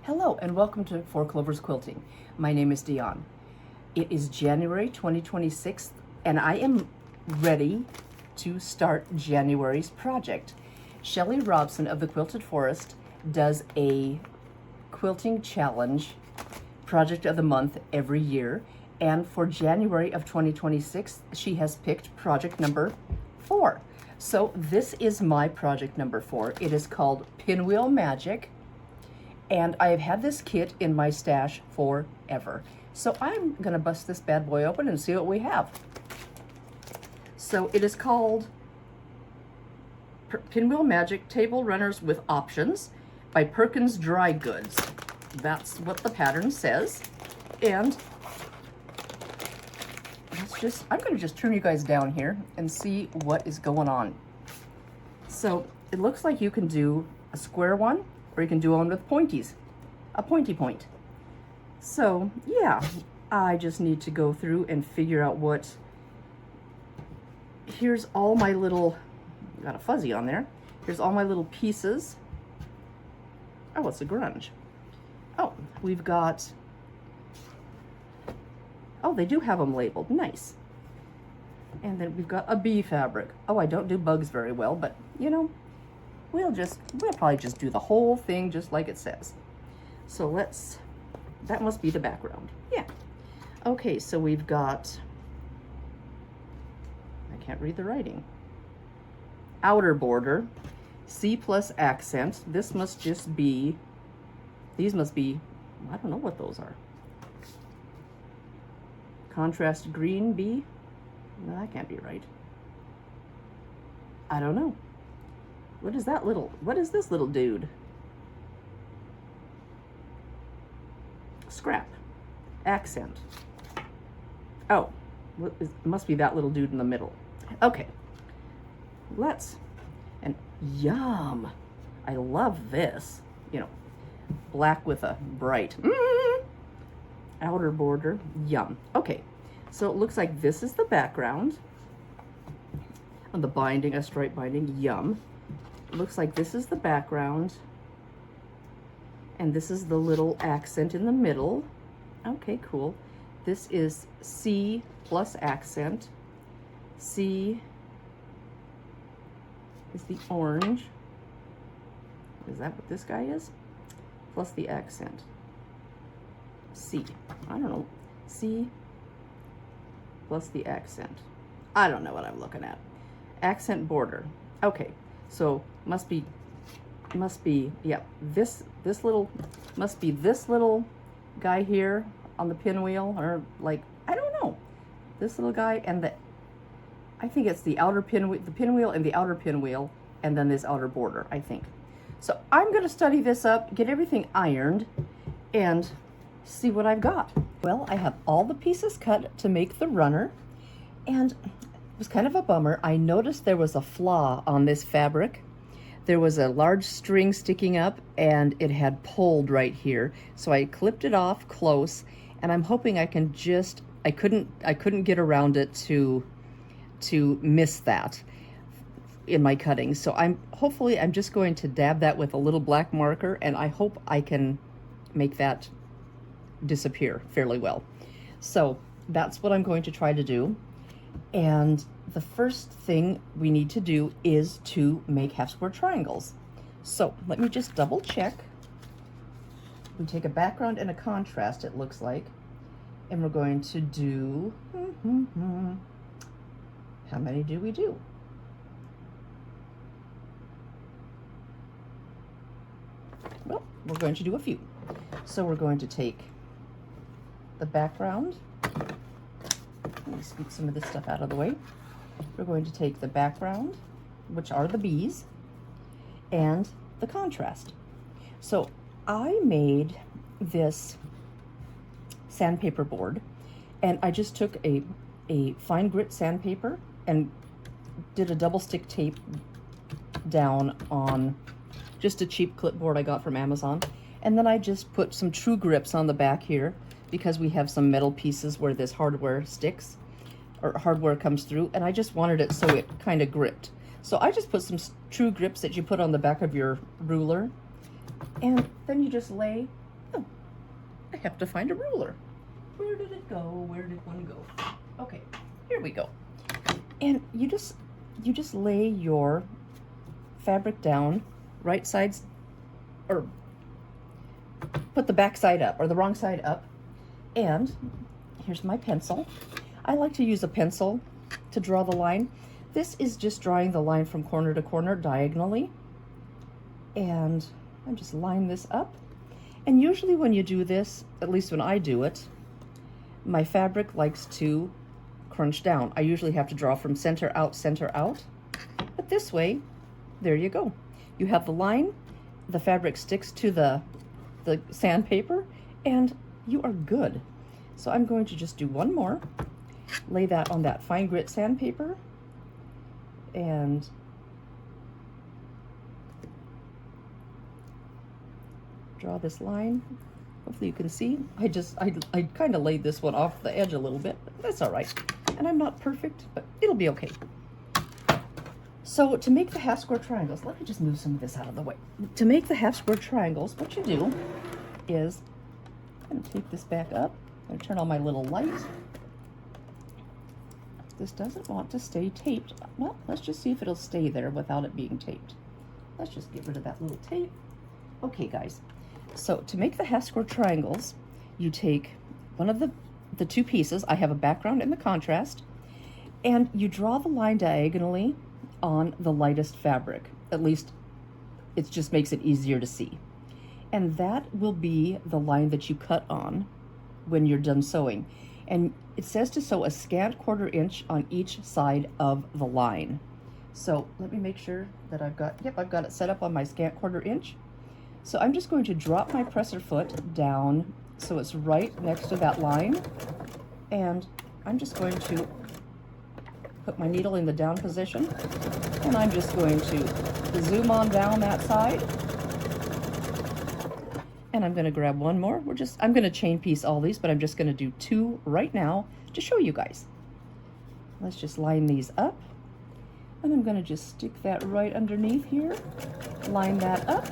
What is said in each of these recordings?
Hello and welcome to Four Clovers Quilting. My name is Dion. It is January 2026 and I am ready to start January's project. Shelly Robson of the Quilted Forest does a quilting challenge project of the month every year, and for January of 2026 she has picked project number 4. So this is my project number 4. It is called Pinwheel Magic. And I have had this kit in my stash forever. So I'm gonna bust this bad boy open and see what we have. So it is called Pinwheel Magic Table Runners with Options by Perkins Dry Goods. That's what the pattern says. And I'm gonna just turn you guys down here and see what is going on. So it looks like you can do a square one, or you can do one with pointies, a pointy point. So yeah, I just need to go through and figure out what, here's all my little, got a fuzzy on there. Here's all my little pieces. Oh, it's a grunge. Oh, we've got, oh, they do have them labeled, nice. And then we've got a bee fabric. Oh, I don't do bugs very well, but you know, we'll probably just do the whole thing just like it says. So that must be the background. Yeah. Okay, so we've got, I can't read the writing. Outer border, C plus accent. This must just be, these must be, I don't know what those are. Contrast green B? No, that can't be right. I don't know. What is this little dude? Scrap. Accent. Oh, it must be that little dude in the middle. Okay. And yum. I love this. You know, black with a bright outer border. Yum. Okay, so it looks like this is the background. On the binding, a stripe binding. Yum. Looks like this is the background, and this is the little accent in the middle. Okay, cool. This is C plus accent. C is the orange. Is that what this guy is? Plus the accent. C. I don't know. C plus the accent. I don't know what I'm looking at. Accent border. Okay. So must be, yeah, this little, must be this little guy here on the pinwheel, or like, I don't know, this little guy, and I think it's the outer pinwheel, the pinwheel and the outer pinwheel, and then this outer border, I think. So I'm gonna study this up, get everything ironed, and see what I've got. Well, I have all the pieces cut to make the runner, and it was kind of a bummer. I noticed there was a flaw on this fabric. There was a large string sticking up and it had pulled right here. So I clipped it off close, and I'm hoping I can just, I couldn't get around it to miss that in my cutting. So hopefully I'm just going to dab that with a little black marker, and I hope I can make that disappear fairly well. So that's what I'm going to try to do. And the first thing we need to do is to make half square triangles. So let me just double check. We take a background and a contrast, it looks like, and we're going to do, how many do we do? Well, we're going to do a few. So we're going to take the background. Let me scoop some of this stuff out of the way. We're going to take the background, which are the bees, and the contrast. So I made this sandpaper board, and I just took a fine grit sandpaper and did a double stick tape down on just a cheap clipboard I got from Amazon. And then I just put some true grips on the back here, because we have some metal pieces where this hardware sticks, or hardware comes through, and I just wanted it so it kind of gripped. So I just put some true grips that you put on the back of your ruler, and then you just lay Oh, I have to find a ruler. Where did it go? Where did one go? Okay, here we go. And you just lay your fabric down, right sides, or put the back side up, or the wrong side up. And here's my pencil. I like to use a pencil to draw the line. This is just drawing the line from corner to corner diagonally. And I just line this up. And usually when you do this, at least when I do it, my fabric likes to crunch down. I usually have to draw from center out, but this way, there you go. You have the line, the fabric sticks to the sandpaper, and you are good. So I'm going to just do one more, lay that on that fine grit sandpaper, and draw this line. Hopefully you can see. I kind of laid this one off the edge a little bit, but that's all right. And I'm not perfect, but it'll be okay. So to make the half square triangles, let me just move some of this out of the way. To make the half square triangles, what you do is, I'm gonna take this back up. I'm gonna turn on my little light. This doesn't want to stay taped. Well, let's just see if it'll stay there without it being taped. Let's just get rid of that little tape. Okay, guys. So to make the half square triangles, you take one of the two pieces. I have a background and the contrast, and you draw the line diagonally on the lightest fabric. At least it just makes it easier to see. And that will be the line that you cut on when you're done sewing. And it says to sew a scant 1/4 inch on each side of the line. So let me make sure that I've got it set up on my scant 1/4 inch. So I'm just going to drop my presser foot down so it's right next to that line. And I'm just going to put my needle in the down position, and I'm just going to zoom on down that side. And I'm going to grab one more. I'm going to chain piece all these, but I'm just going to do 2 right now to show you guys. Let's just line these up. And I'm going to just stick that right underneath here. Line that up.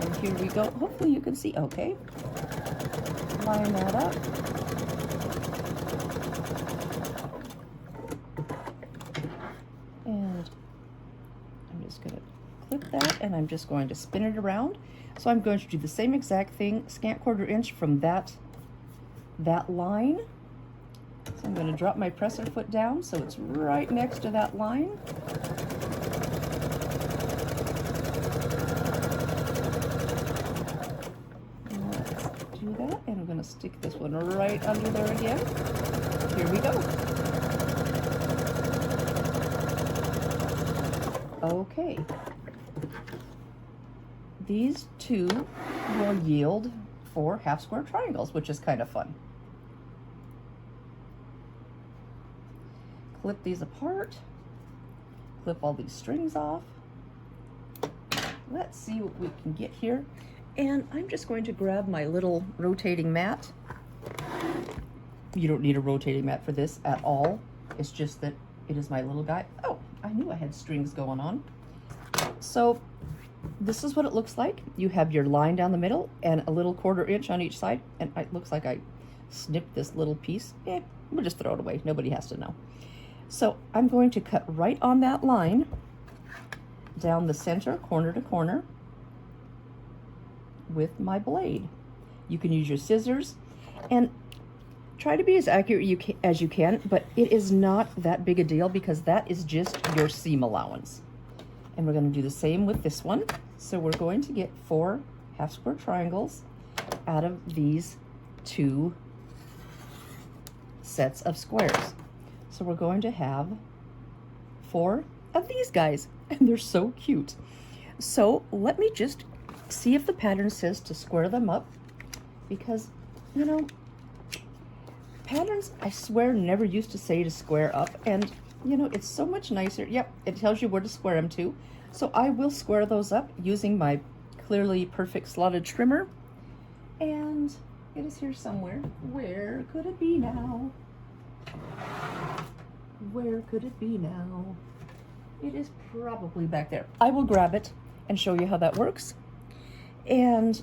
And here we go. Hopefully you can see. Okay. Line that up. And I'm just going to clip that, and I'm just going to spin it around. So I'm going to do the same exact thing, scant 1/4 inch from that line. So I'm going to drop my presser foot down so it's right next to that line. And let's do that, and I'm going to stick this one right under there again. Here we go. Okay. These two will yield 4 half square triangles, which is kind of fun. Clip these apart, clip all these strings off. Let's see what we can get here. And I'm just going to grab my little rotating mat. You don't need a rotating mat for this at all. It's just that it is my little guy. Oh, I knew I had strings going on. So this is what it looks like. You have your line down the middle and a little 1/4 inch on each side. And it looks like I snipped this little piece. We'll just throw it away. Nobody has to know. So I'm going to cut right on that line down the center, corner to corner, with my blade. You can use your scissors and try to be as accurate as you can, but it is not that big a deal because that is just your seam allowance. And we're going to do the same with this one. So we're going to get 4 half square triangles out of these 2 sets of squares. So we're going to have 4 of these guys, and they're so cute. So let me just see if the pattern says to square them up, because, you know, patterns, I swear, never used to say to square up, and, you know, it's so much nicer. Yep, it tells you where to square them to. So I will square those up using my Clearly Perfect slotted trimmer, and it is here somewhere. Where could it be now? Where could it be now? It is probably back there. I will grab it and show you how that works. And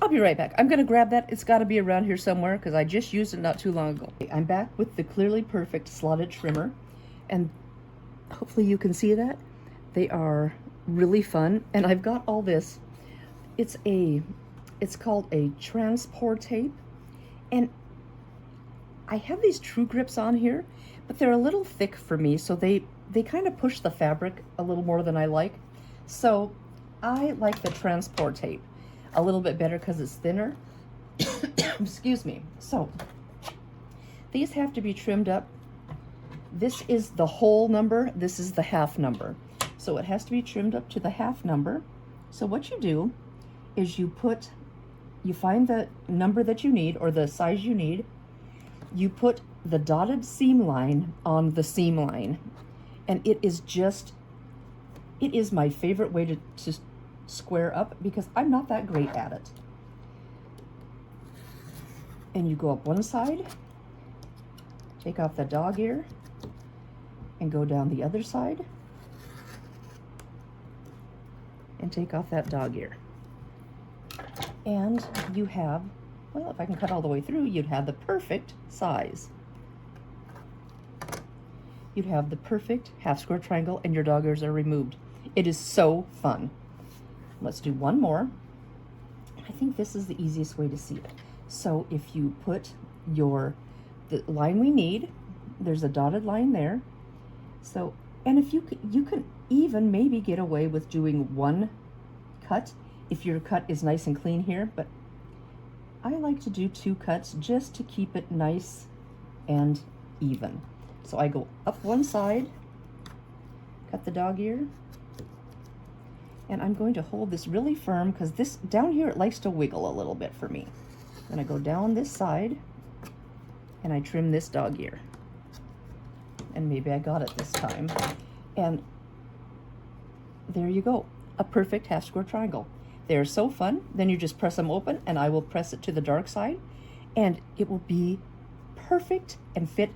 I'll be right back. I'm gonna grab that. It's gotta be around here somewhere because I just used it not too long ago. I'm back with the Clearly Perfect slotted trimmer, and hopefully you can see that. They are really fun, and I've got all this. It's called a transport tape, and I have these True Grips on here, but they're a little thick for me, so they kind of push the fabric a little more than I like. So I like the transport tape a little bit better because it's thinner. Excuse me. So these have to be trimmed up. This is the whole number, this is the half number. So it has to be trimmed up to the half number. So what you do is you find the number that you need, or the size you need. You put the dotted seam line on the seam line. And it is my favorite way to square up because I'm not that great at it. And you go up one side, take off the dog ear, and go down the other side, and take off that dog ear. And you have, well, if I can cut all the way through, you'd have the perfect size. You'd have the perfect half square triangle, and your dog ears are removed. It is so fun. Let's do one more. I think this is the easiest way to see it. So if you put the line we need, there's a dotted line there. So, and if you can even maybe get away with doing one cut if your cut is nice and clean here, but I like to do 2 cuts just to keep it nice and even. So I go up one side, cut the dog ear, and I'm going to hold this really firm because this down here, it likes to wiggle a little bit for me. Then I go down this side and I trim this dog ear. And maybe I got it this time. And there you go, a perfect half square triangle. They're so fun. Then you just press them open, and I will press it to the dark side, and it will be perfect and fit.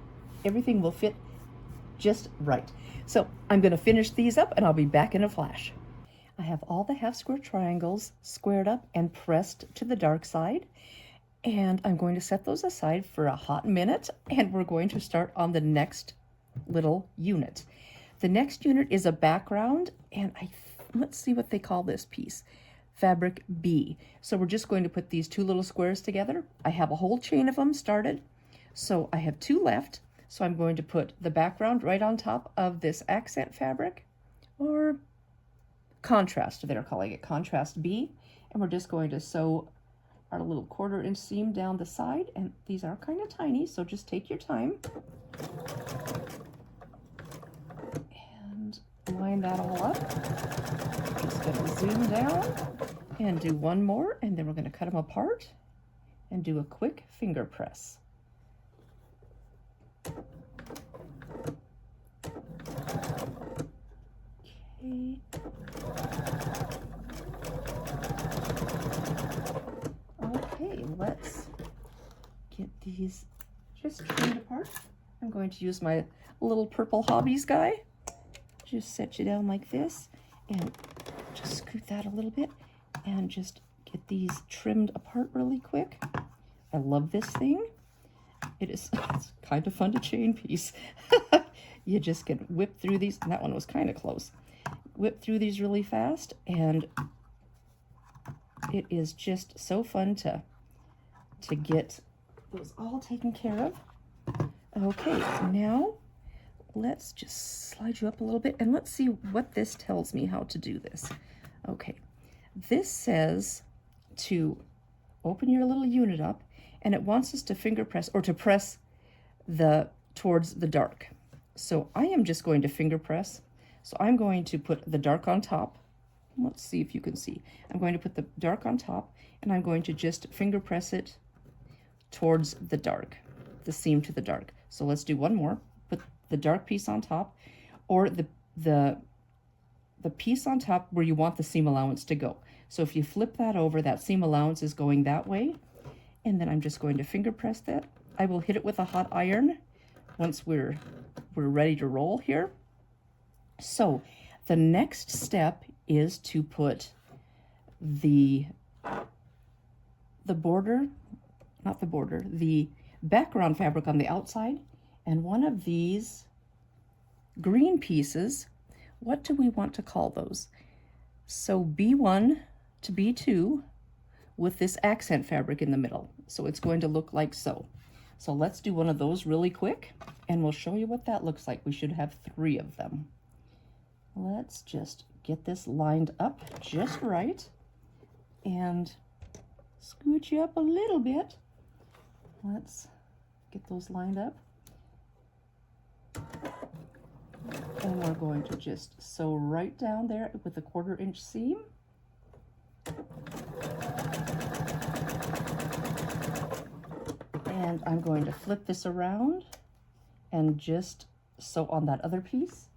Everything will fit just right. So I'm going to finish these up, and I'll be back in a flash. I have all the half square triangles squared up and pressed to the dark side, and I'm going to set those aside for a hot minute, and we're going to start on the next little unit. The next unit is a background, and let's see what they call this piece. Fabric B. So we're just going to put these 2 little squares together. I have a whole chain of them started, so I have 2 left. So I'm going to put the background right on top of this accent fabric, or contrast, they're calling it contrast B, and we're just going to sew our little 1/4 inch seam down the side, and these are kind of tiny, so just take your time and line that all up. Just going to zoom down and do one more, and then we're going to cut them apart and do a quick finger press. Okay. Okay, let's get these just trimmed apart. I'm going to use my little purple hobbies guy. Just set you down like this and just scoot that a little bit and just get these trimmed apart really quick. I love this thing. It's kind of fun to chain piece. You just can whip through these, and that one was kind of close. Whip through these really fast, and it is just so fun to get those all taken care of. Okay, now let's just slide you up a little bit, and let's see what this tells me how to do this. Okay, this says to open your little unit up, and it wants us to finger press, or to press towards the dark. So I am just going to finger press. So I'm going to put the dark on top. Let's see if you can see. I'm going to put the dark on top, and I'm going to just finger press it towards the dark, the seam to the dark. So let's do one more. Put the dark piece on top, or the piece on top where you want the seam allowance to go. So if you flip that over, that seam allowance is going that way, and then I'm just going to finger press that. I will hit it with a hot iron once we're ready to roll here. So the next step is to put the border, not the border, the background fabric on the outside, and one of these green pieces, what do we want to call those? So B1 to B2 with this accent fabric in the middle. So it's going to look like so. So let's do one of those really quick and we'll show you what that looks like. We should have 3 of them. Let's just get this lined up just right and scooch you up a little bit. Let's get those lined up. And we're going to just sew right down there with a 1/4 inch seam. And I'm going to flip this around and just sew on that other piece.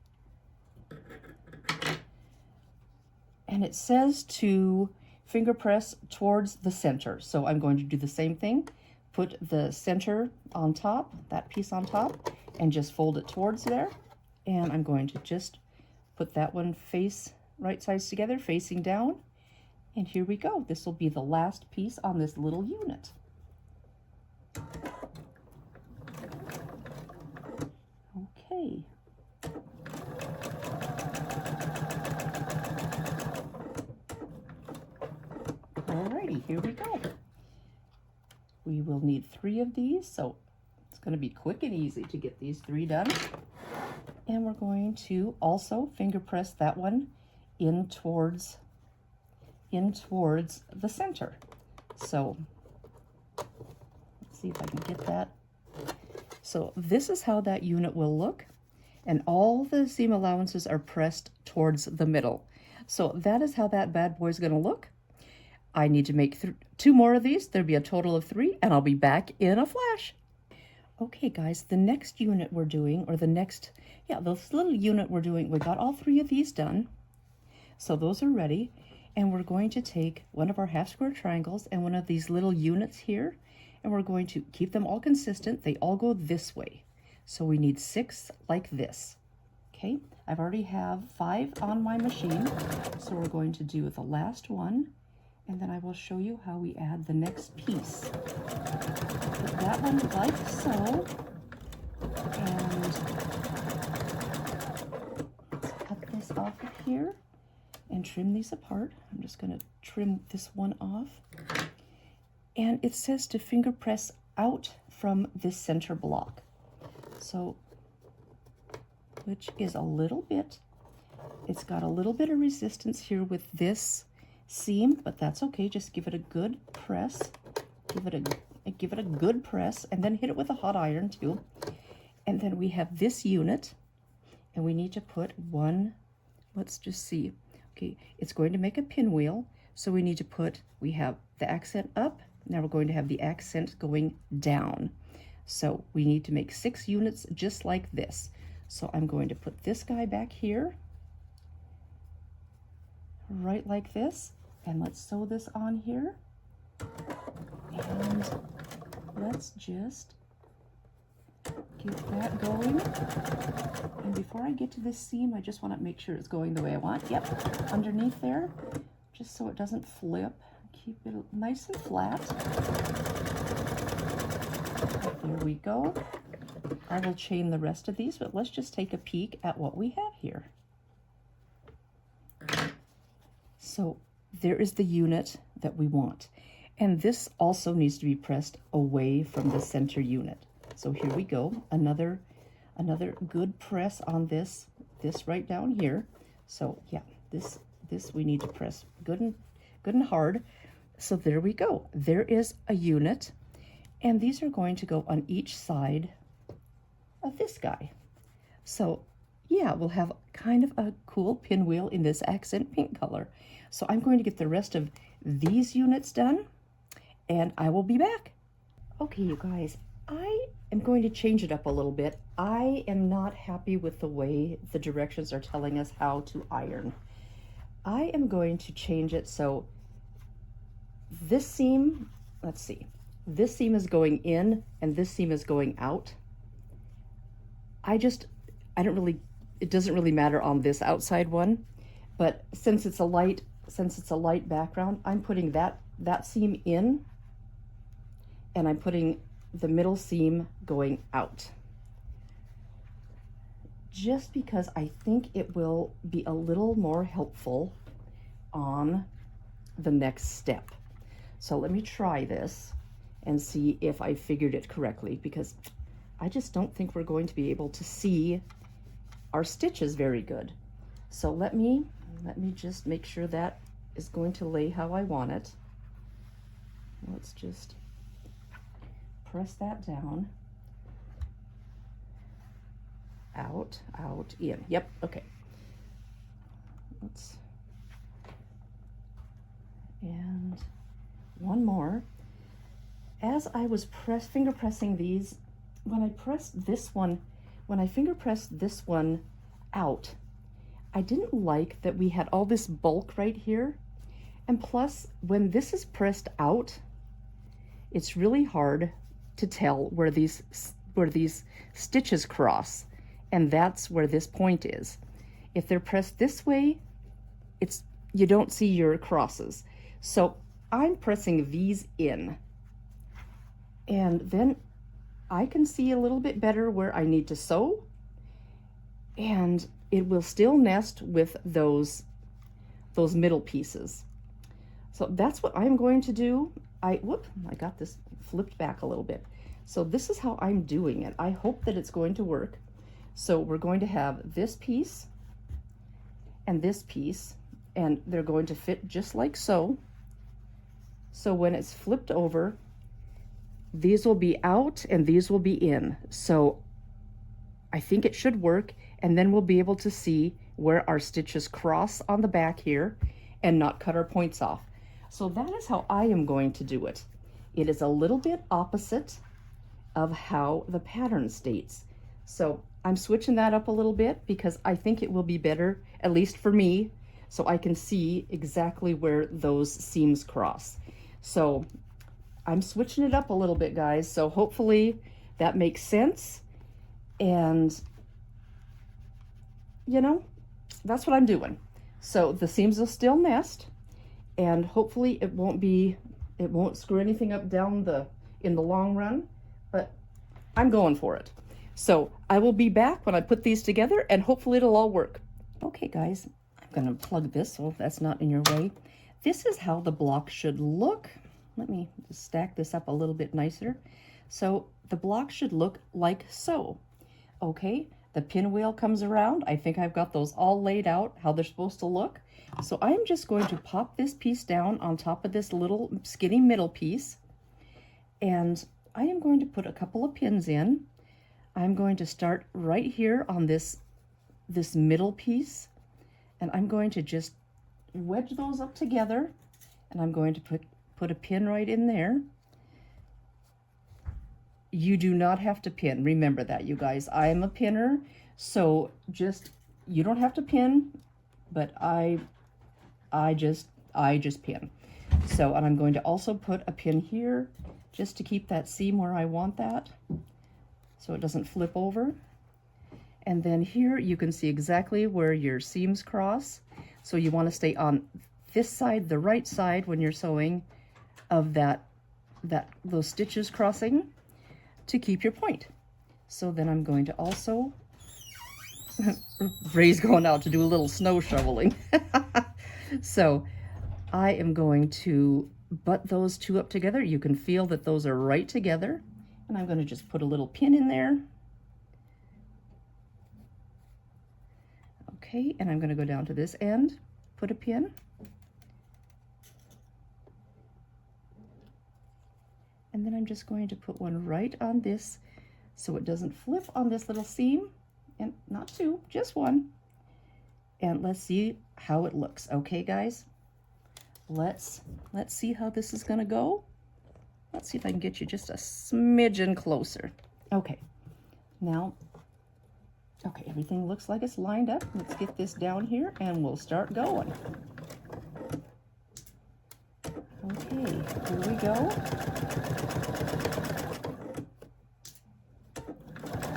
And it says to finger press towards the center. So I'm going to do the same thing. Put the center on top, that piece on top, and just fold it towards there. And I'm going to just put that one face right sides together, facing down. And here we go. This will be the last piece on this little unit. Okay. Alrighty, here we go. We will need 3 of these, so it's going to be quick and easy to get these 3 done. And we're going to also finger press that one in towards the center. So let's see if I can get that. So this is how that unit will look, and all the seam allowances are pressed towards the middle. So that is how that bad boy is going to look. I need to make 2 more of these. There'll be a total of 3, and I'll be back in a flash. Okay guys, the next unit we're doing, or this little unit we're doing, we got all 3 of these done. So those are ready. And we're going to take one of our half square triangles and one of these little units here, and we're going to keep them all consistent. They all go this way. So we need 6 like this. Okay, I've already have 5 on my machine. So we're going to do the last one, and then I will show you how we add the next piece. Put that one like so, and let's cut this off of here and trim these apart. I'm just going to trim this one off. And it says to finger press out from this center block. So, which is a little bit, it's got a little bit of resistance here with this seam, but that's okay. Just give it a good press. Give it a good press, and then hit it with a hot iron too. And then we have this unit, and we need to put one, let's just see. Okay, it's going to make a pinwheel, so we need to put, we have the accent up, now we're going to have the accent going down. So we need to make 6 units just like this. So I'm going to put this guy back here, right like this, and let's sew this on here. And let's just get that going. And before I get to this seam, I just want to make sure it's going the way I want. Yep, underneath there, just so it doesn't flip. Keep it nice and flat. There we go. I will chain the rest of these, but let's just take a peek at what we have here. So there is the unit that we want. And this also needs to be pressed away from the center unit. So here we go, another good press on this right down here. So yeah, this we need to press good and hard. So there we go. There is a unit, and these are going to go on each side of this guy. So yeah, we'll have kind of a cool pinwheel in this accent pink color. So I'm going to get the rest of these units done, and I will be back. Okay, you guys, I am going to change it up a little bit. I am not happy with the way the directions are telling us how to iron. I am going to change it so this seam, let's see, this seam is going in and this seam is going out. It doesn't really matter on this outside one. But since it's a light background, I'm putting that seam in, and I'm putting the middle seam going out, just because I think it will be a little more helpful on the next step. So let me try this and see if I figured it correctly, because I just don't think we're going to be able to see our stitches very good. So let me just make sure that is going to lay how I want it. Let's just press that down. Out, out, in. Yep, okay. And one more. As I was finger pressing these, when I finger pressed this one out, I didn't like that we had all this bulk right here. And plus, when this is pressed out, it's really hard to tell where these stitches cross, and that's where this point is. If they're pressed this way, you don't see your crosses. So I'm pressing these in, and then I can see a little bit better where I need to sew, and it will still nest with those middle pieces. So that's what I'm going to do. I got this flipped back a little bit. So this is how I'm doing it. I hope that it's going to work. So we're going to have this piece and this piece, and they're going to fit just like so. So when it's flipped over, these will be out and these will be in. So I think it should work, and then we'll be able to see where our stitches cross on the back here and not cut our points off. So that is how I am going to do it. It is a little bit opposite of how the pattern states. So I'm switching that up a little bit because I think it will be better, at least for me, so I can see exactly where those seams cross. So I'm switching it up a little bit, guys. So hopefully that makes sense. And, you know, that's what I'm doing. So the seams will still nest, and hopefully it won't screw anything up in the long run, but I'm going for it. So I will be back when I put these together, and hopefully it'll all work. Okay, guys, I'm gonna plug this so that's not in your way. This is how the block should look. Let me just stack this up a little bit nicer. So the block should look like so. Okay, the pinwheel comes around. I think I've got those all laid out, how they're supposed to look. So I'm just going to pop this piece down on top of this little skinny middle piece, and I am going to put a couple of pins in. I'm going to start right here on this middle piece, and I'm going to just wedge those up together, and I'm going to put a pin right in there. You do not have to pin. Remember that, you guys. I am a pinner, so you don't have to pin, but I just pin. So, and I'm going to also put a pin here just to keep that seam where I want that, so it doesn't flip over. And then here you can see exactly where your seams cross. So you want to stay on this side, the right side, when you're sewing, of those stitches crossing, to keep your point. So then I'm going to also, Ray's going out to do a little snow shoveling. So I am going to butt those two up together. You can feel that those are right together. And I'm going to just put a little pin in there. Okay, and I'm going to go down to this end, put a pin. And then I'm just going to put one right on this so it doesn't flip on this little seam. And not two, just one. And let's see how it looks. Okay, guys? Let's see how this is going to go. Let's see if I can get you just a smidgen closer. Okay, now, okay, everything looks like it's lined up. Let's get this down here and we'll start going. Okay, here we go.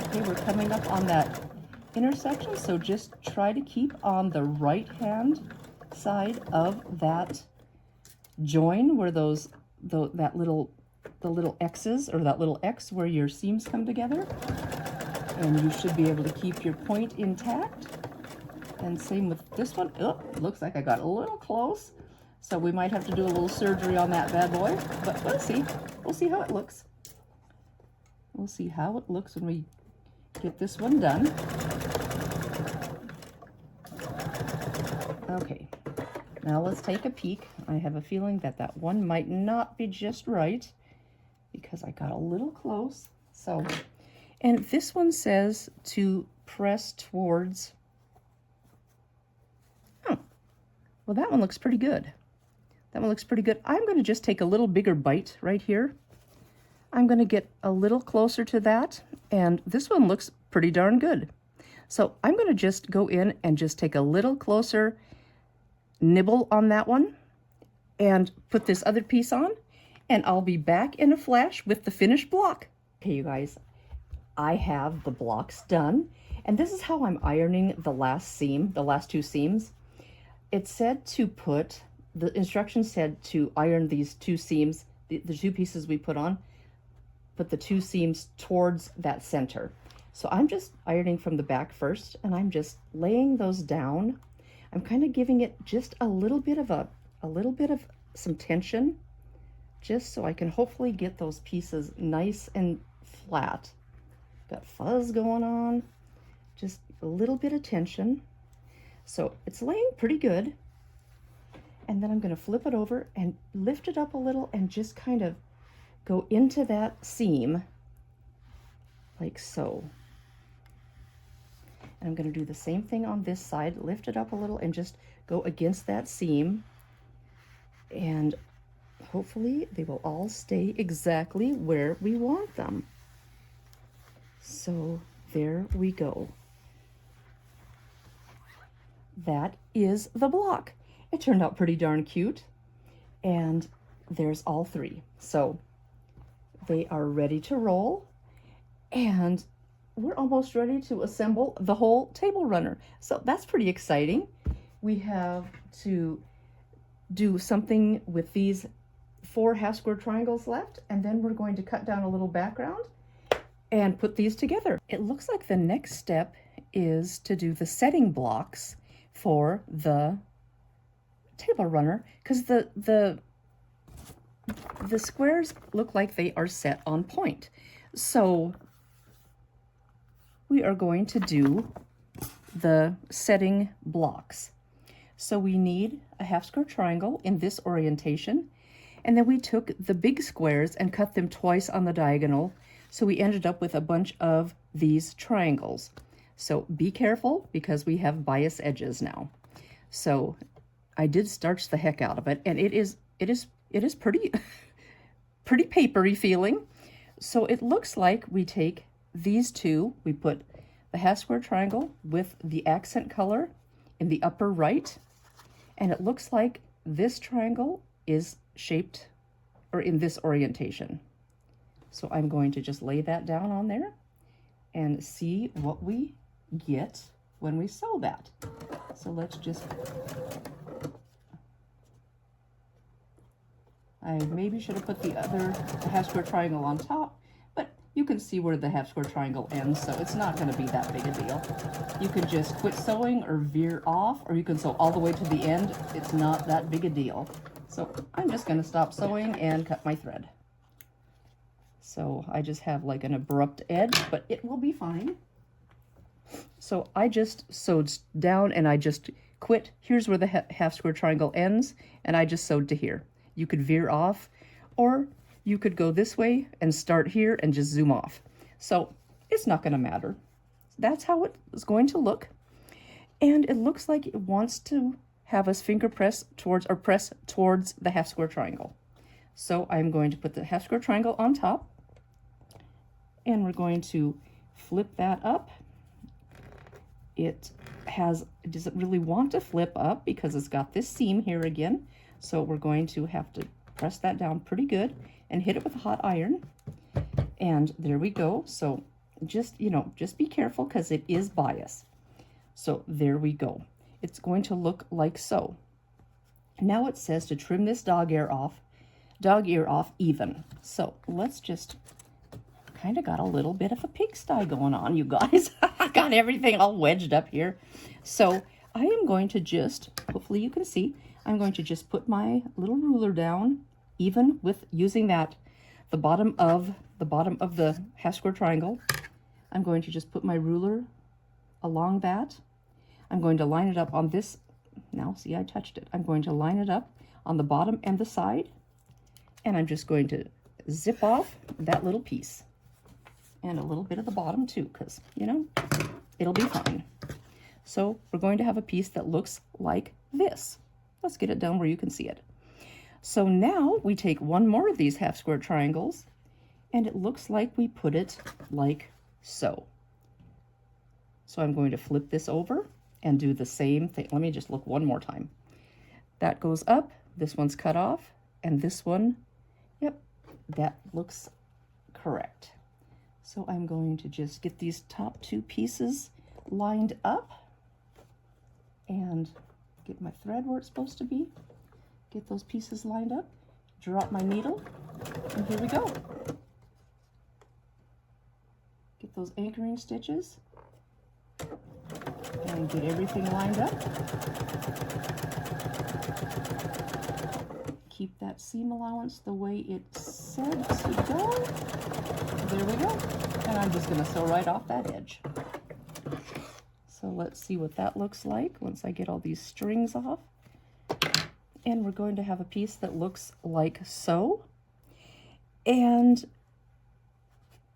Okay, we're coming up on that intersection, so just try to keep on the right hand side of that join where the little X's, or that little X where your seams come together, and you should be able to keep your point intact. And same with this one. Oh, looks like I got a little close, so we might have to do a little surgery on that bad boy, but we'll see. We'll see how it looks. We'll see how it looks when we get this one done. Okay, now let's take a peek. I have a feeling that that one might not be just right because I got a little close. So, and this one says to press towards. Oh, well, that one looks pretty good. That one looks pretty good. I'm going to just take a little bigger bite right here. I'm going to get a little closer to that, and this one looks pretty darn good. So I'm going to just go in and just take a little closer nibble on that one and put this other piece on, and I'll be back in a flash with the finished block. Okay, you guys, I have the blocks done, and this is how I'm ironing the last seam, the last two seams. It said to put, the instructions said to iron these two seams, the two pieces we put on, put the two seams towards that center. So I'm just ironing from the back first, and I'm just laying those down. I'm kind of giving it just a little bit of some tension, just so I can hopefully get those pieces nice and flat. Got fuzz going on, just a little bit of tension. So it's laying pretty good. And then I'm going to flip it over and lift it up a little and just kind of go into that seam like so. And I'm going to do the same thing on this side, lift it up a little and just go against that seam. And hopefully they will all stay exactly where we want them. So there we go. That is the block. It turned out pretty darn cute. And there's all three. So they are ready to roll, and we're almost ready to assemble the whole table runner. So that's pretty exciting. We have to do something with these 4 half square triangles left, and then we're going to cut down a little background and put these together. It looks like the next step is to do the setting blocks for the table runner, because the squares look like they are set on point. So we are going to do the setting blocks. So we need a half square triangle in this orientation, and then we took the big squares and cut them twice on the diagonal, so we ended up with a bunch of these triangles. So be careful, because we have bias edges now. So I did starch the heck out of it, and it is pretty pretty papery feeling. So it looks like we take these two, we put the half square triangle with the accent color in the upper right, and it looks like this triangle is shaped or in this orientation. So I'm going to just lay that down on there and see what we get when we sew that. So let's just, I maybe should have put the half square triangle on top, but you can see where the half square triangle ends, so it's not going to be that big a deal. You can just quit sewing or veer off, or you can sew all the way to the end. It's not that big a deal. So I'm just going to stop sewing and cut my thread. So I just have like an abrupt edge, but it will be fine. So I just sewed down and I just quit. Here's where the half square triangle ends, and I just sewed to here. You could veer off, or you could go this way and start here and just zoom off. So it's not going to matter. That's how it is going to look. And it looks like it wants to have us finger press towards, or press towards, the half square triangle. So I'm going to put the half square triangle on top, and we're going to flip that up. It doesn't really want to flip up because it's got this seam here again. So we're going to have to press that down pretty good and hit it with a hot iron. And there we go. So just, you know, just be careful because it is bias. So there we go. It's going to look like so. Now it says to trim this dog ear off even. So let's just, kind of got a little bit of a pigsty going on, you guys. I got everything all wedged up here. So I am going to just, hopefully you can see, I'm going to just put my little ruler down, even with using that, the bottom of the half square triangle. I'm going to just put my ruler along that. I'm going to line it up on this. Now, see, I touched it. I'm going to line it up on the bottom and the side, and I'm just going to zip off that little piece and a little bit of the bottom too, because, you know, it'll be fine. So we're going to have a piece that looks like this. Let's get it down where you can see it. So now we take one more of these half square triangles, and it looks like we put it like so. So I'm going to flip this over and do the same thing. Let me just look one more time. That goes up, this one's cut off, and this one, yep, that looks correct. So I'm going to just get these top two pieces lined up and get my thread where it's supposed to be. Get those pieces lined up, drop my needle, and here we go. Get those anchoring stitches and get everything lined up. Keep that seam allowance the way it said to go. There we go. And I'm just going to sew right off that edge. So let's see what that looks like once I get all these strings off. And we're going to have a piece that looks like so. And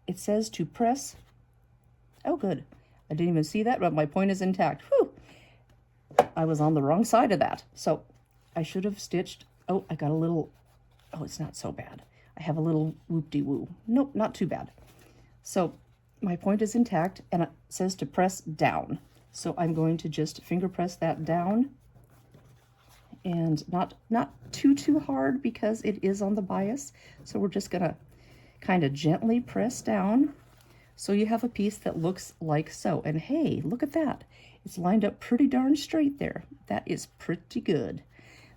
it says to press. Oh, good. I didn't even see that, but my point is intact. Whew. I was on the wrong side of that. So I should have stitched. Oh, I got a little. Oh, it's not so bad. I have a little whoop-de-woo. Nope, not too bad. So my point is intact, and it says to press down. So I'm going to just finger press that down. And not too hard because it is on the bias. So we're just gonna kind of gently press down. So you have a piece that looks like so. And hey, look at that. It's lined up pretty darn straight there. That is pretty good.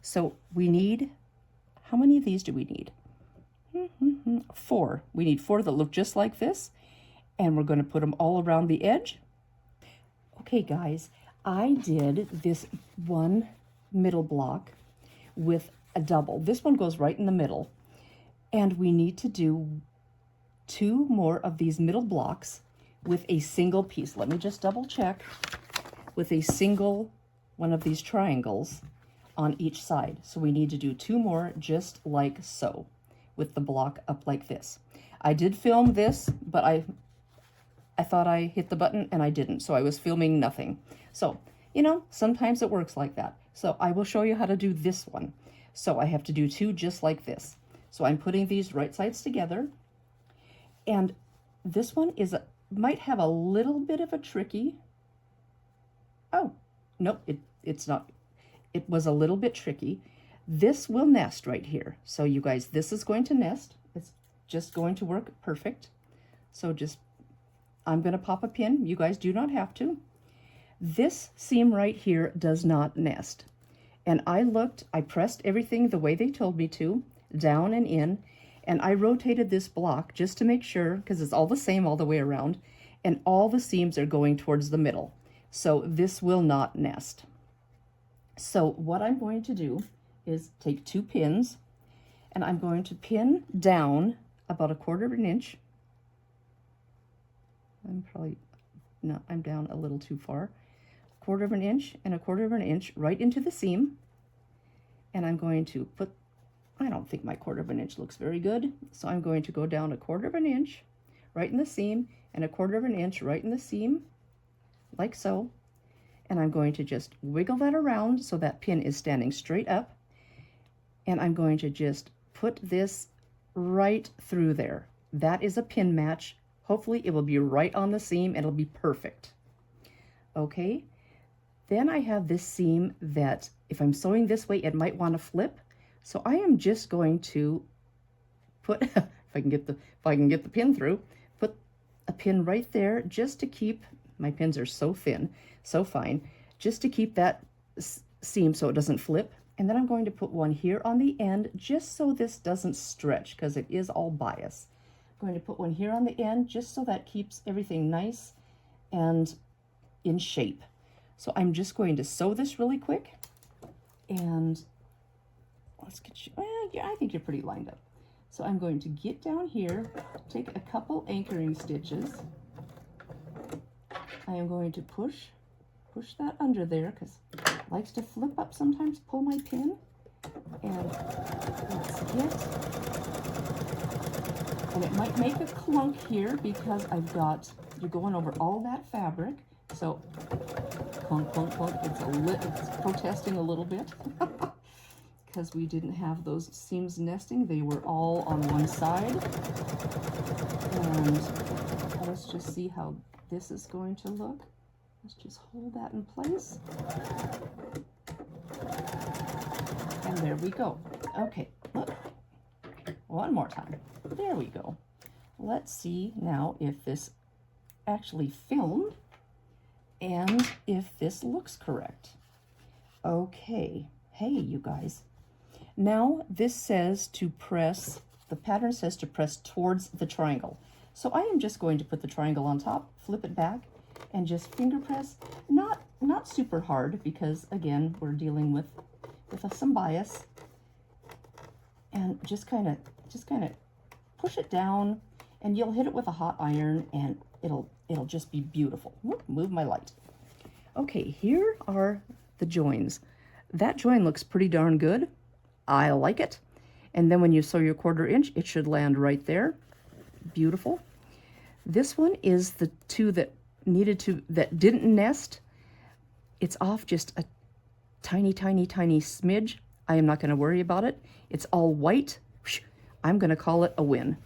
So we need, how many of these do we need? 4. We need 4 that look just like this. And we're going to put them all around the edge. Okay, guys, I did this one middle block with a double. This one goes right in the middle. And we need to do 2 more of these middle blocks with a single piece. Let me just double check. With a single one of these triangles on each side. So we need to do 2 more just like so, with the block up like this. I did film this, but I thought I hit the button and I didn't, so I was filming nothing. So, you know, sometimes it works like that. So I will show you how to do this one. So I have to do 2 just like this. So I'm putting these right sides together. And this one might have a little bit of a tricky. Oh, nope, it's not. It was a little bit tricky. This will nest right here. So you guys, this is going to nest. It's just going to work perfect. So just, I'm going to pop a pin. You guys do not have to. This seam right here does not nest. And I pressed everything the way they told me to, down and in, and I rotated this block just to make sure, because it's all the same all the way around, and all the seams are going towards the middle. So this will not nest. So what I'm going to do is take 2 pins, and I'm going to pin down about 1/4 inch. I'm down a little too far. 1/4 inch and 1/4 inch right into the seam. And I'm going to put, I don't think my 1/4 inch looks very good. So I'm going to go down 1/4 inch right in the seam and 1/4 inch right in the seam, like so. And I'm going to just wiggle that around so that pin is standing straight up. And I'm going to just put this right through there. That is a pin match. Hopefully it will be right on the seam and it'll be perfect. Okay, then I have this seam that if I'm sewing this way, it might want to flip. So I am just going to put, if I can get the pin through, put a pin right there just to keep, my pins are so thin, so fine, just to keep that seam so it doesn't flip. And then I'm going to put one here on the end just so this doesn't stretch because it is all bias. I'm going to put one here on the end just so that keeps everything nice and in shape. So I'm just going to sew this really quick, and let's get you, well, yeah, I think you're pretty lined up. So I'm going to get down here, take a couple anchoring stitches. I am going to push that under there because it likes to flip up sometimes, pull my pin. And let's get, and it might make a clunk here because I've got, you're going over all that fabric. So clunk, clunk, clunk, it's protesting a little bit because we didn't have those seams nesting. They were all on one side. And let's just see how this is going to look. Let's just hold that in place. And there we go. Okay, look. One more time. There we go. Let's see now if this actually filmed and if this looks correct. Okay. Hey, you guys. Now this says to press, the pattern says to press towards the triangle. So I am just going to put the triangle on top, flip it back, and just finger press. Not super hard because again we're dealing with some bias, and just kind of push it down, and you'll hit it with a hot iron, and it'll just be beautiful. Whoop, move my light. Okay, here are the joins. That join looks pretty darn good. I like it. And then when you sew your 1/4 inch, it should land right there. Beautiful. This one is the two that didn't nest. It's off just a tiny, tiny, tiny smidge. I am not going to worry about it. It's all white. I'm going to call it a win.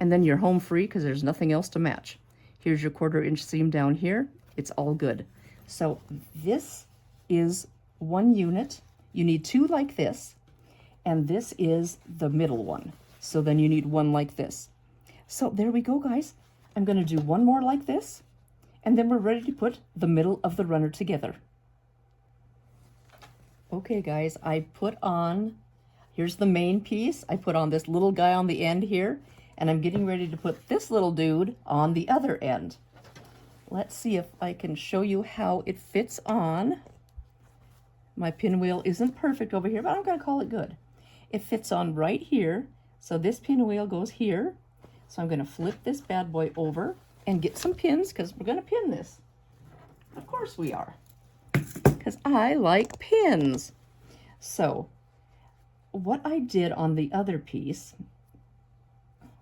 And then you're home free because there's nothing else to match. Here's your 1/4 inch seam down here. It's all good. So this is one unit. You need two like this, and this is the middle one. So then you need one like this. So there we go, guys. I'm going to do one more like this, and then we're ready to put the middle of the runner together. Okay, guys, I put on, here's the main piece. I put on this little guy on the end here, and I'm getting ready to put this little dude on the other end. Let's see if I can show you how it fits on. My pinwheel isn't perfect over here, but I'm going to call it good. It fits on right here. So this pinwheel goes here. So I'm going to flip this bad boy over and get some pins because we're going to pin this. Of course we are, because I like pins. So what I did on the other piece,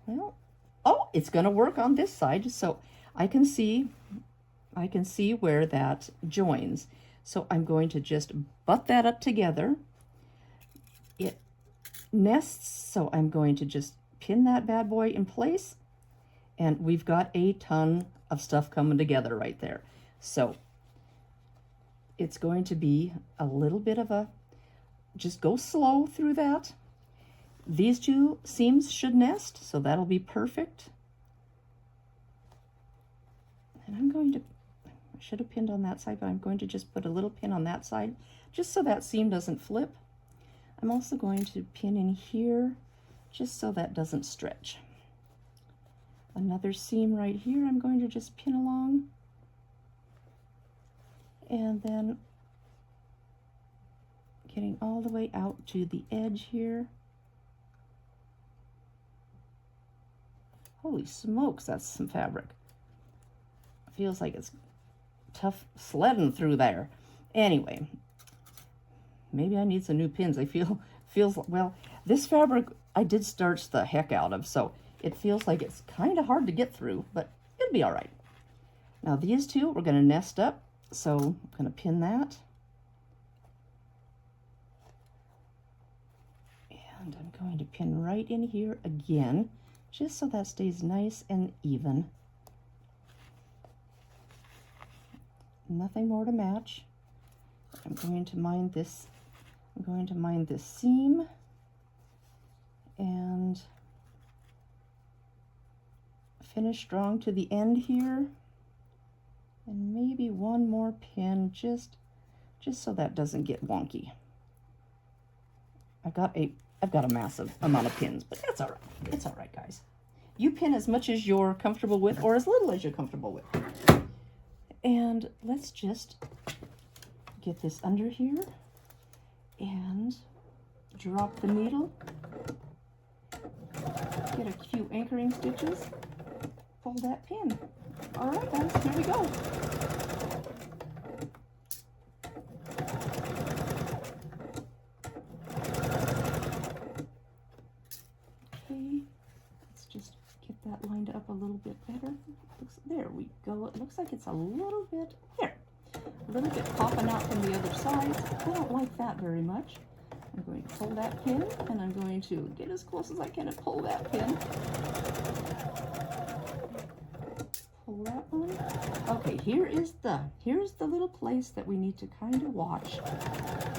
well, oh, it's going to work on this side. So I can see where that joins. So I'm going to just butt that up together. It nests, so I'm going to just pin that bad boy in place. And we've got a ton of stuff coming together right there. So it's going to be a little bit of a, just go slow through that. These two seams should nest, so that'll be perfect. And I'm going to, I should have pinned on that side, but I'm going to just put a little pin on that side, just so that seam doesn't flip. I'm also going to pin in here, just so that doesn't stretch. Another seam right here, I'm going to just pin along. And then getting all the way out to the edge here. Holy smokes, that's some fabric. Feels like it's tough sledding through there. Anyway, maybe I need some new pins. I feels well, this fabric I did starch the heck out of, so it feels like it's kind of hard to get through, but it'll be all right. Now these two we're going to nest up, so I'm going to pin that. And I'm going to pin right in here again, just so that stays nice and even. Nothing more to match. I'm going to mind this. I'm going to mind this seam and finish strong to the end here. And maybe one more pin just so that doesn't get wonky. I've got a massive amount of pins, but that's all right. It's all right, guys. You pin as much as you're comfortable with or as little as you're comfortable with. And let's just get this under here and drop the needle. Get a few anchoring stitches. Pull that pin. All right, guys, here we go. Okay, let's just get that lined up a little bit better. There we go. It looks like it's a little bit there. A little bit popping out from the other side. I don't like that very much. I'm going to pull that pin, and I'm going to get as close as I can and pull that pin. Pull that one. Okay, here's the little place that we need to kind of watch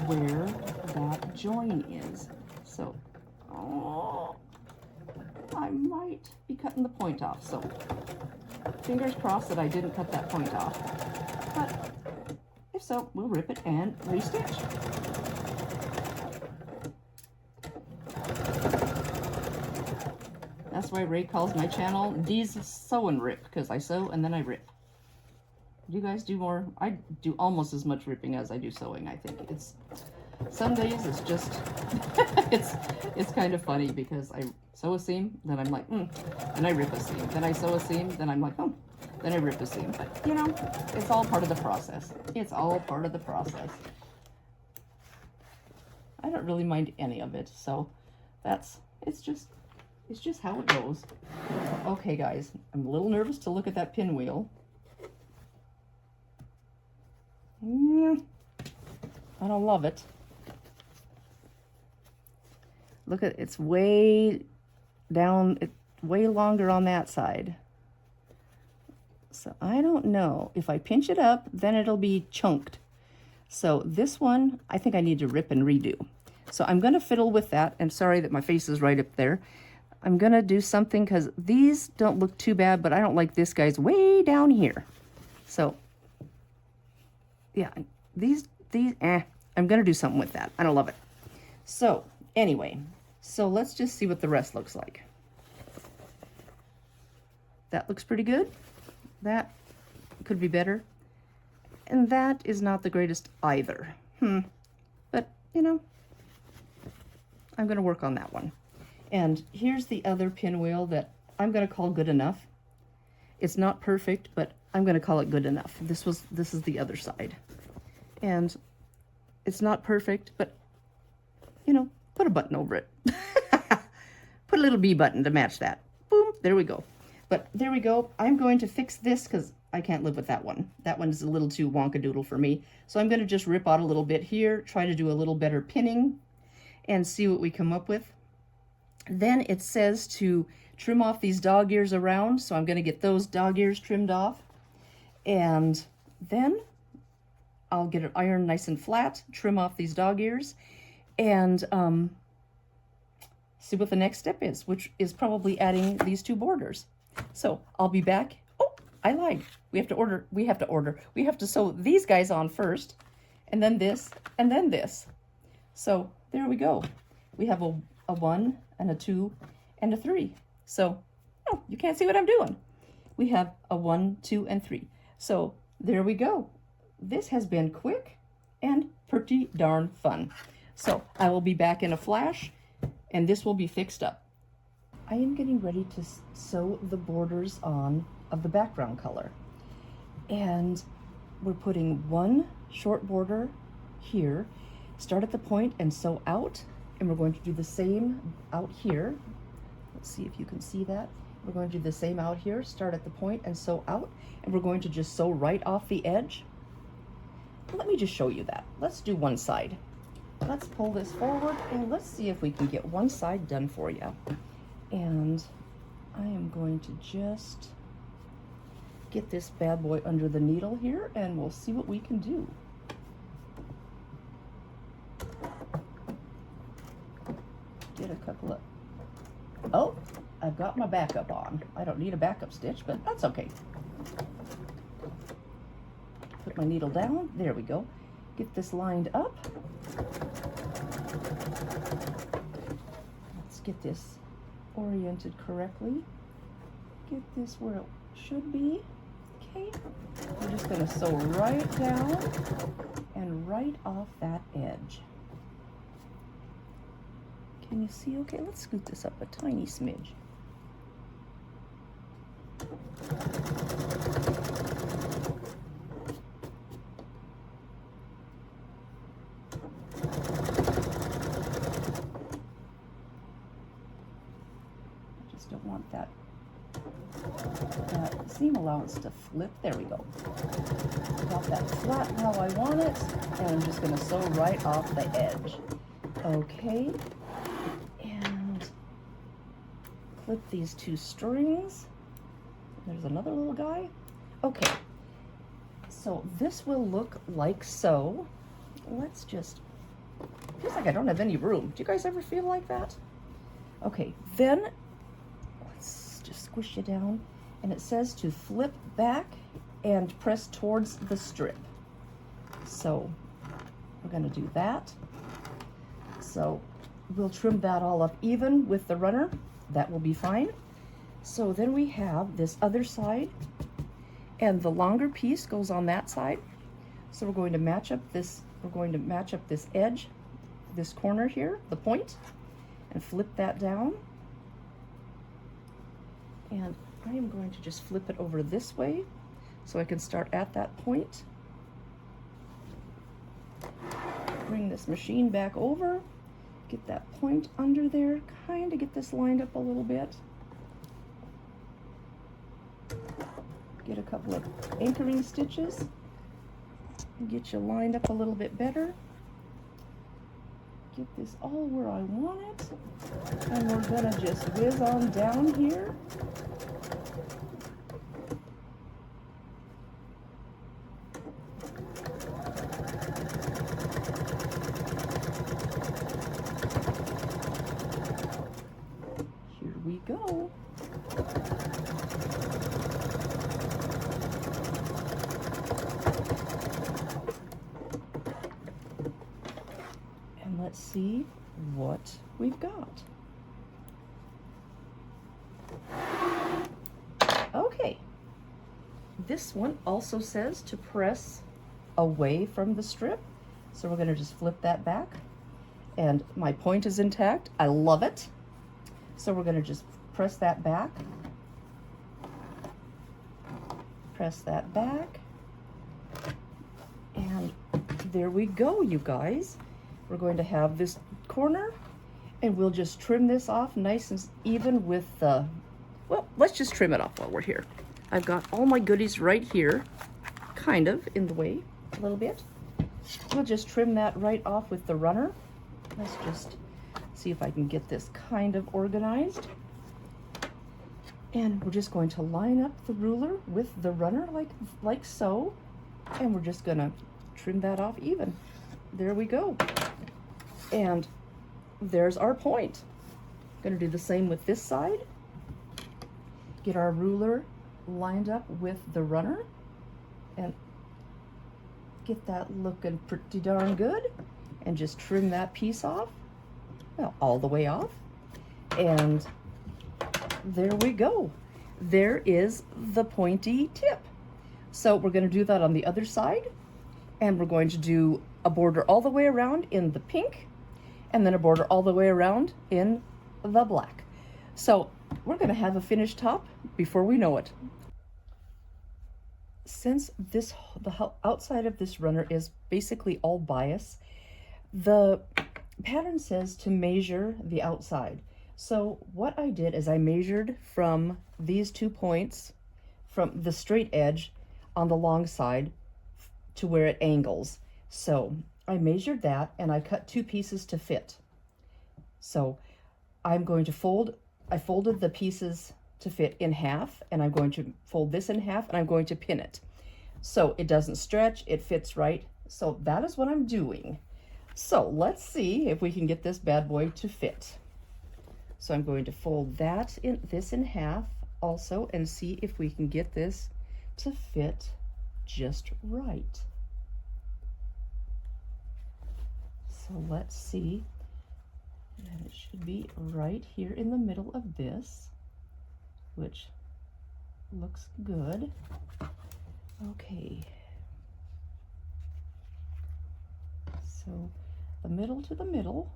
where that join is. So, oh, I might be cutting the point off. So, fingers crossed that I didn't cut that point off. But if so, we'll rip it and restitch. That's why Ray calls my channel Dee's Sew and Rip, because I sew and then I rip. You guys do more? I do almost as much ripping as I do sewing, I think. It's some days it's just it's kind of funny because I sew a seam, then I'm like, then I rip a seam. Then I sew a seam, then I'm like, then I rip a seam. But you know, it's all part of the process. It's all part of the process. I don't really mind any of it, so it's just how it goes. Okay, guys, I'm a little nervous to look at that pinwheel. I don't love it. Look at it's way down, it's way longer on that side. So I don't know. If I pinch it up, then it'll be chunked. So this one, I think I need to rip and redo. So I'm going to fiddle with that. I'm sorry that my face is right up there. I'm going to do something because these don't look too bad, but I don't like this guy's way down here. So, yeah, these, I'm going to do something with that. I don't love it. So, anyway, so let's just see what the rest looks like. That looks pretty good. That could be better. And that is not the greatest either. But, you know, I'm going to work on that one. And here's the other pinwheel that I'm going to call good enough. It's not perfect, but I'm going to call it good enough. This is the other side. And it's not perfect, but, you know, put a button over it. Put a little B button to match that. Boom, there we go. But there we go. I'm going to fix this because I can't live with that one. That one is a little too wonkadoodle for me. So I'm going to just rip out a little bit here, try to do a little better pinning, and see what we come up with. Then it says to trim off these dog ears around, so I'm going to get those dog ears trimmed off. And then I'll get an iron nice and flat, trim off these dog ears, and see what the next step is, which is probably adding these two borders. So I'll be back. Oh, I lied. We have to sew these guys on first, and then this, and then this. So there we go. We have a 1 and a 2 and a 3. So, oh, you can't see what I'm doing. We have a 1, 2, and 3. So there we go. This has been quick and pretty darn fun. So I will be back in a flash, and this will be fixed up. I am getting ready to sew the borders on of the background color. And we're putting one short border here, start at the point and sew out, and we're going to do the same out here. Let's see if you can see that. We're going to do the same out here, start at the point and sew out, and we're going to just sew right off the edge. Let me just show you that. Let's do one side. Let's pull this forward and let's see if we can get one side done for you. And I am going to just get this bad boy under the needle here, and we'll see what we can do. Get a couple of Oh, I've got my backup on. I don't need a backup stitch, but that's okay. Put my needle down. There we go. Get this lined up. Let's get this oriented correctly. Get this where it should be. Okay. We're just going to sew right down and right off that edge. Can you see okay? Let's scoot this up a tiny smidge. I just don't want that seam allowance to flip. There we go. Got that flat how I want it, and I'm just going to sew right off the edge. Okay. Clip these two strings. There's another little guy. Okay, so this will look like so. Let's just, feels like I don't have any room. Do you guys ever feel like that? Okay, then let's just squish you down. And it says to flip back and press towards the strip. So we're gonna do that. So we'll trim that all up even with the runner. That will be fine. So then we have this other side, and the longer piece goes on that side. So we're going to match up this, edge, this corner here, the point, and flip that down. And I am going to just flip it over this way so I can start at that point. Bring this machine back over. Get that point under there, kind of get this lined up a little bit. Get a couple of anchoring stitches. Get you lined up a little bit better. Get this all where I want it. And we're gonna just whiz on down here. Go. And let's see what we've got. Okay, this one also says to press away from the strip, so we're going to just flip that back, and my point is intact. I love it. So we're going to just press that back, and there we go, you guys. We're going to have this corner, and we'll just trim this off nice and even with the, well, let's just trim it off while we're here. I've got all my goodies right here, kind of in the way a little bit. We'll just trim that right off with the runner. Let's just see if I can get this kind of organized. And we're just going to line up the ruler with the runner like so. And we're just gonna trim that off even. There we go. And there's our point. Gonna do the same with this side. Get our ruler lined up with the runner and get that looking pretty darn good. And just trim that piece off. Well, all the way off, and there we go. There is the pointy tip. So we're going to do that on the other side, and we're going to do a border all the way around in the pink, and then a border all the way around in the black. So we're going to have a finished top before we know it. Since the outside of this runner is basically all bias, the pattern says to measure the outside. So what I did is I measured from these 2 points, from the straight edge on the long side to where it angles. So I measured that, and I cut 2 pieces to fit. So I'm going to I folded the pieces to fit in half, and I'm going to fold this in half, and I'm going to pin it. So it doesn't stretch, it fits right. So that is what I'm doing. So let's see if we can get this bad boy to fit. So I'm going to fold this in half also and see if we can get this to fit just right. So let's see. And it should be right here in the middle of this, which looks good. Okay. So the middle to the middle.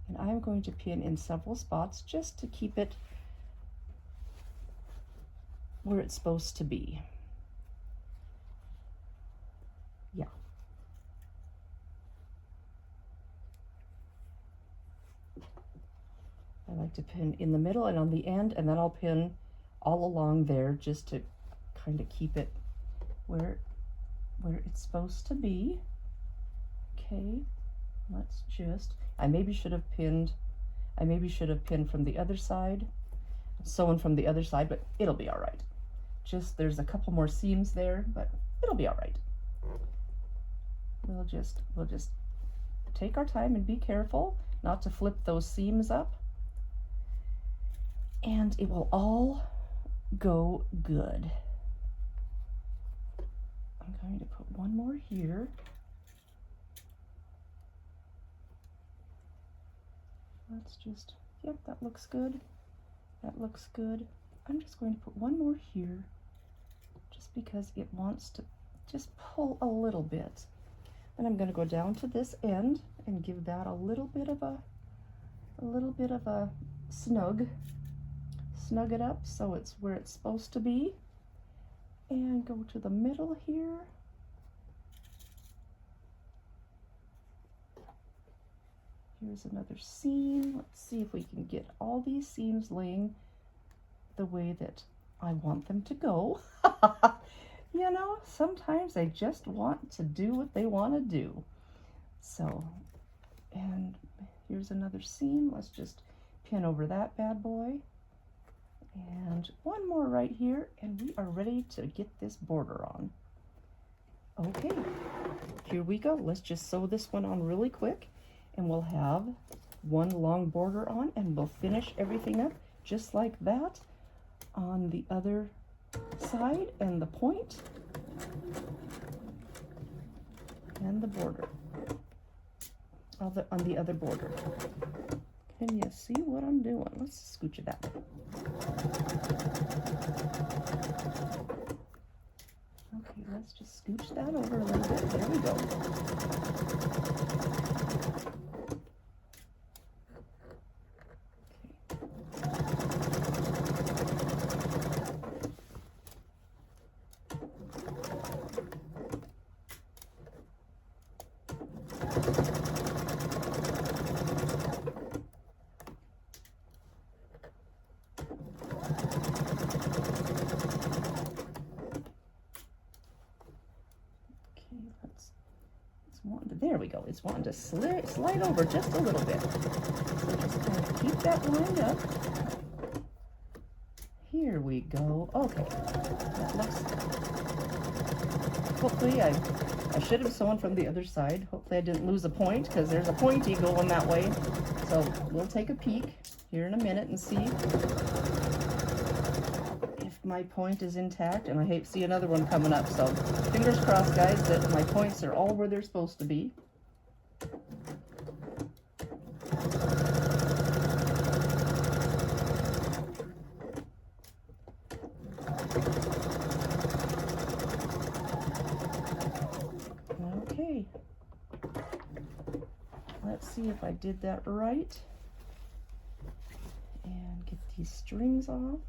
And I'm going to pin in several spots just to keep it where it's supposed to be. Yeah. I like to pin in the middle and on the end, and then I'll pin all along there just to kind of keep it where it's supposed to be. Okay, let's just, I maybe should have pinned from the other side, sewn from the other side, but it'll be all right. Just, there's a couple more seams there, but it'll be all right. We'll just take our time and be careful not to flip those seams up, and it will all go good. I'm going to put one more here. Let's just, yep, that looks good. That looks good. I'm just going to put one more here just because it wants to just pull a little bit. And I'm going to go down to this end and give that a little bit of a snug it up so it's where it's supposed to be, and go to the middle here. Here's another seam. Let's see if we can get all these seams laying the way that I want them to go. You know, sometimes they just want to do what they want to do. So, and here's another seam. Let's just pin over that bad boy. And one more right here, and we are ready to get this border on. Okay, here we go. Let's just sew this one on really quick, and we'll have one long border on, and we'll finish everything up just like that on the other side, and the point and the border on the other border. Can you see what I'm doing? Let's scooch it that way. Okay, let's just scooch that over a little bit. There we go. There we go. It's wanting to slide over just a little bit. So just kind of keep that lined up. Here we go. Okay. That looks, hopefully I should have sewn from the other side. Hopefully I didn't lose a point, because there's a pointy going that way. So we'll take a peek here in a minute and see if my point is intact. And I hate to see another one coming up. So fingers crossed, guys, that my points are all where they're supposed to be. Okay, let's see if I did that right, and get these strings off.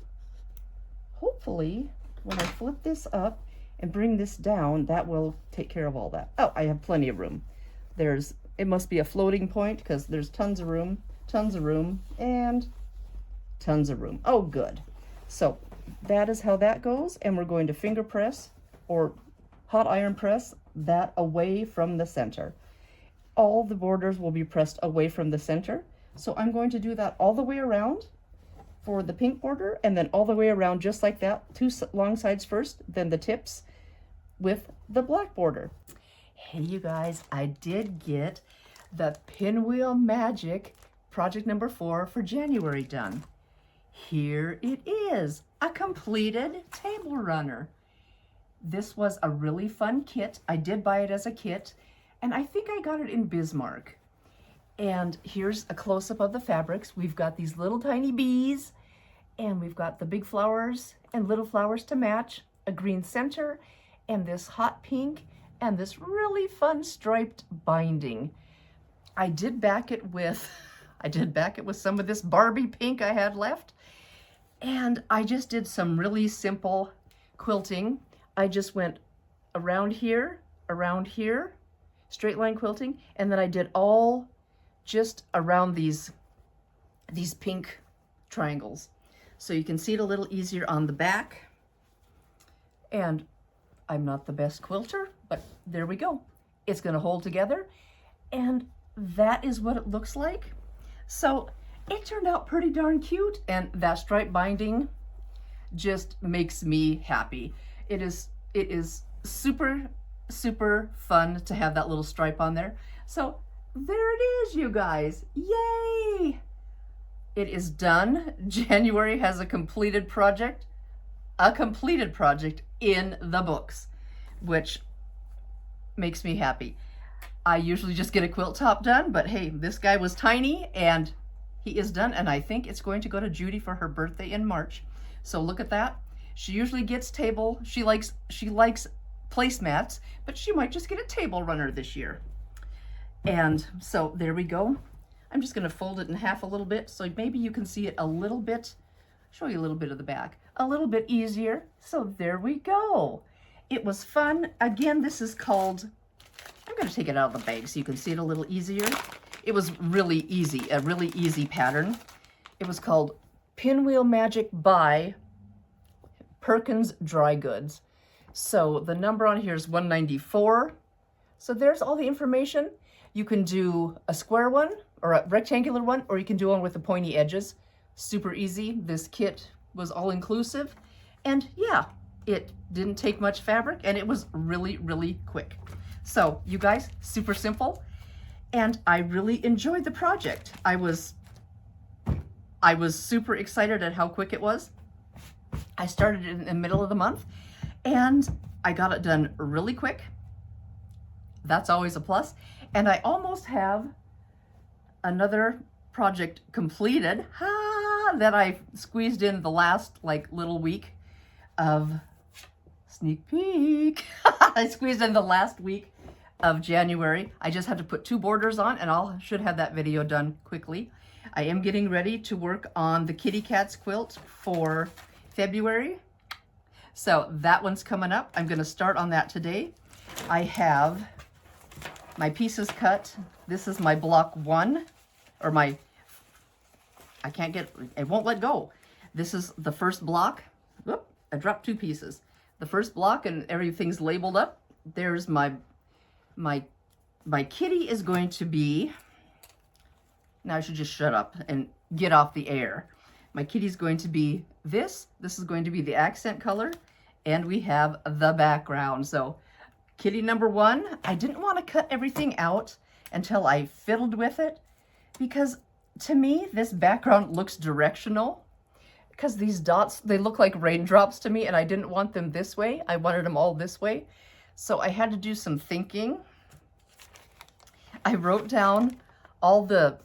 Hopefully when I flip this up and bring this down, that will take care of all that. Oh, I have plenty of room. It must be a floating point, because there's tons of room, and tons of room. Oh, good. So that is how that goes, and we're going to finger press or hot iron press that away from the center. All the borders will be pressed away from the center. So I'm going to do that all the way around for the pink border, and then all the way around just like that, 2 long sides first, then the tips with the black border. Hey you guys, I did get the Pinwheel Magic project number 4 for January done. Here it is, a completed table runner. This was a really fun kit. I did buy it as a kit, and I think I got it in Bismarck. And here's a close-up of the fabrics. We've got these little tiny bees, and we've got the big flowers and little flowers to match, a green center, and this hot pink, and this really fun striped binding. I did back it with some of this Barbie pink I had left, and I just did some really simple quilting. I just went around here, straight line quilting, and then I did all just around these pink triangles. So you can see it a little easier on the back. And I'm not the best quilter, but there we go. It's gonna hold together, and that is what it looks like. So it turned out pretty darn cute, and that stripe binding just makes me happy. It is super, super fun to have that little stripe on there. So there it is, you guys. Yay! It is done. January has a completed project in the books, which makes me happy. I usually just get a quilt top done, but hey, this guy was tiny and he is done, and I think it's going to go to Judy for her birthday in March. So look at that. She usually gets she likes placemats, but she might just get a table runner this year. And so there we go. I'm just gonna fold it in half a little bit so maybe you can see it a little bit, show you a little bit of the back, a little bit easier. So there we go. It was fun. Again, this is called, I'm gonna take it out of the bag so you can see it a little easier. It was really easy, a really easy pattern. It was called Pinwheel Magic by Perkins Dry Goods. So the number on here is 194. So there's all the information. You can do a square one or a rectangular one, or you can do one with the pointy edges. Super easy. This kit was all inclusive. And yeah, it didn't take much fabric, and it was really, really quick. So you guys, super simple. And I really enjoyed the project. I was super excited at how quick it was. I started it in the middle of the month, and I got it done really quick. That's always a plus. And I almost have another project completed that I squeezed in the last little week of sneak peek. I squeezed in the last week of January. I just had to put 2 borders on, and I should have that video done quickly. I am getting ready to work on the kitty cats quilt for February. So that one's coming up. I'm gonna start on that today. I have my pieces cut. This is my block 1, or it won't let go. This is the first block. Whoop, I dropped 2 pieces. The first block, and everything's labeled up. There's my kitty is going to be, now I should just shut up and get off the air. My kitty's going to be this is going to be the accent color, and we have the background. So kitty number 1, I didn't want to cut everything out until I fiddled with it, because to me, this background looks directional, because these dots, they look like raindrops to me, and I didn't want them this way. I wanted them all this way. So I had to do some thinking. I wrote down the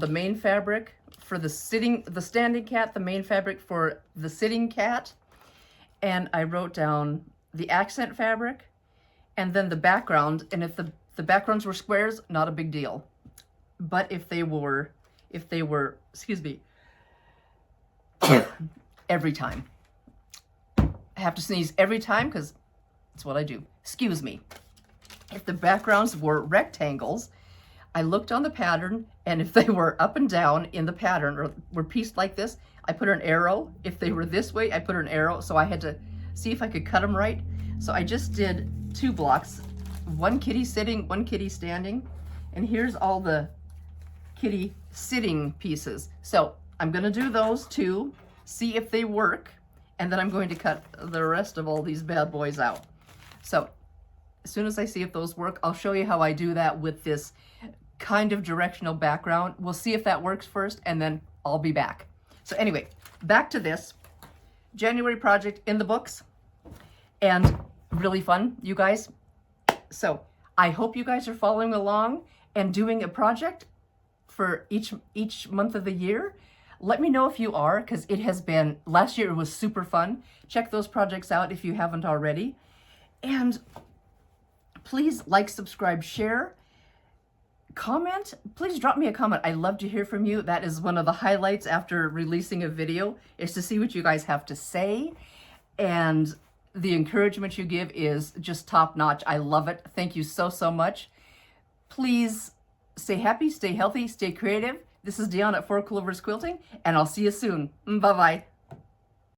main fabric for the standing cat, the main fabric for the sitting cat, and I wrote down the accent fabric, and then the background. And if the backgrounds were squares, not a big deal. But if they were, excuse me, every time. I have to sneeze every time because it's what I do. Excuse me. If the backgrounds were rectangles, I looked on the pattern, and if they were up and down in the pattern or were pieced like this, I put an arrow. If they were this way, I put an arrow. So I had to see if I could cut them right. So I just did 2 blocks, 1 kitty sitting, 1 kitty standing, and here's all the kitty sitting pieces. So I'm gonna do those 2, see if they work, and then I'm going to cut the rest of all these bad boys out. So as soon as I see if those work, I'll show you how I do that with this kind of directional background. We'll see if that works first, and then I'll be back. So anyway, back to this January project in the books, and really fun, you guys. So I hope you guys are following along and doing a project for each month of the year. Let me know if you are, because it has been, last year it was super fun. Check those projects out if you haven't already. And please like, subscribe, share, comment. Please drop me a comment. I love to hear from you. That is one of the highlights after releasing a video, is to see what you guys have to say. And the encouragement you give is just top notch. I love it. Thank you so, so much. Please stay happy, stay healthy, stay creative. This is Dion at 4 Clovers Quilting, and I'll see you soon. Bye-bye.